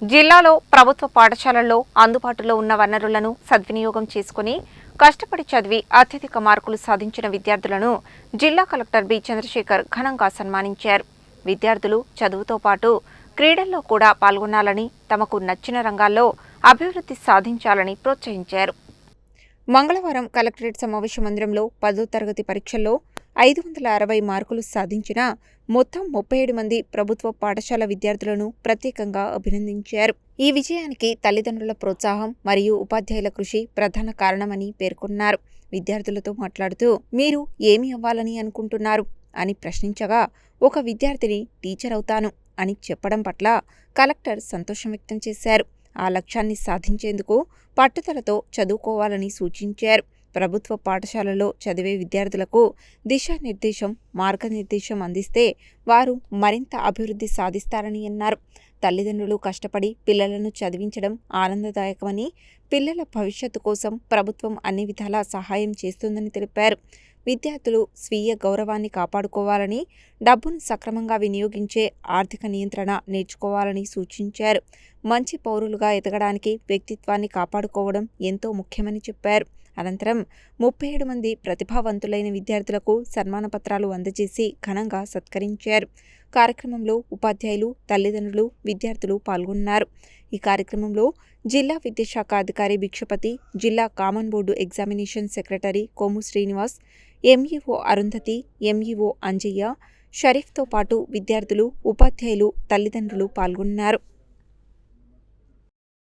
జిల్లాలో ప్రభుత్వ పాఠశాలల్లో అందుబాటులో ఉన్న వనరులను సద్వినియోగం చేసుకుని కష్టపడి చదివి అత్యధిక మార్కులు సాధించిన విద్యార్థులను జిల్లా కలెక్టర్ బి చంద్రశేఖర్ ఘనంగా సన్మానించారు. విద్యార్థులు చదువుతో పాటు క్రీడల్లో కూడా పాల్గొనాలని, తమకు నచ్చిన రంగాల్లో అభివృద్ధి సాధించాలని ప్రోత్సహించారు. మంగళవారం కలెక్టరేట్ సమావేశ మందిరంలో 10వ తరగతి పరీక్షల్లో 560 మార్కులు సాధించిన మొత్తం 37 మంది ప్రభుత్వ పాఠశాల విద్యార్థులను ప్రత్యేకంగా అభినందించారు. ఈ విజయానికి తల్లిదండ్రుల ప్రోత్సాహం మరియు ఉపాధ్యాయుల కృషి ప్రధాన కారణమని పేర్కొన్నారు. విద్యార్థులతో మాట్లాడుతూ, మీరు ఏమి అవ్వాలని అనుకుంటున్నారు అని ప్రశ్నించగా, ఒక విద్యార్థిని టీచర్ అవుతాను అని చెప్పడం పట్ల కలెక్టర్ సంతోషం వ్యక్తం చేశారు. ఆ లక్ష్యాన్ని సాధించేందుకు పట్టుదలతో చదువుకోవాలని సూచించారు. ప్రభుత్వ పాఠశాలలో చదివే విద్యార్థులకు దిశానిర్దేశం, మార్గనిర్దేశం అందిస్తే వారు మరింత అభివృద్ధి సాధిస్తారని అన్నారు. తల్లిదండ్రులు కష్టపడి పిల్లలను చదివించడం ఆనందదాయకమని, పిల్లల భవిష్యత్తు కోసం ప్రభుత్వం అన్ని విధాలా సహాయం చేస్తుందని తెలిపారు. విద్యార్థులు స్వీయ గౌరవాన్ని కాపాడుకోవాలని, డబ్బును సక్రమంగా వినియోగించే ఆర్థిక నియంత్రణ నేర్చుకోవాలని సూచించారు. మంచి పౌరులుగా ఎదగడానికి వ్యక్తిత్వాన్ని కాపాడుకోవడం ఎంతో ముఖ్యమని చెప్పారు. అనంతరం 37 మంది ప్రతిభావంతులైన విద్యార్థులకు సన్మాన పత్రాలు అందజేసి ఘనంగా సత్కరించారు. కార్యక్రమంలో ఉపాధ్యాయులు, తల్లిదండ్రులు, విద్యార్థులు పాల్గొన్నారు. ఈ కార్యక్రమంలో జిల్లా విద్యాశాఖ అధికారి భిక్షపతి, జిల్లా common board examination secretary Komu Srinivas, MEO Arundhati, MEO Anjaiah, షరీఫ్తో పాటు విద్యార్థులు, ఉపాధ్యాయులు, తల్లిదండ్రులు పాల్గొన్నారు.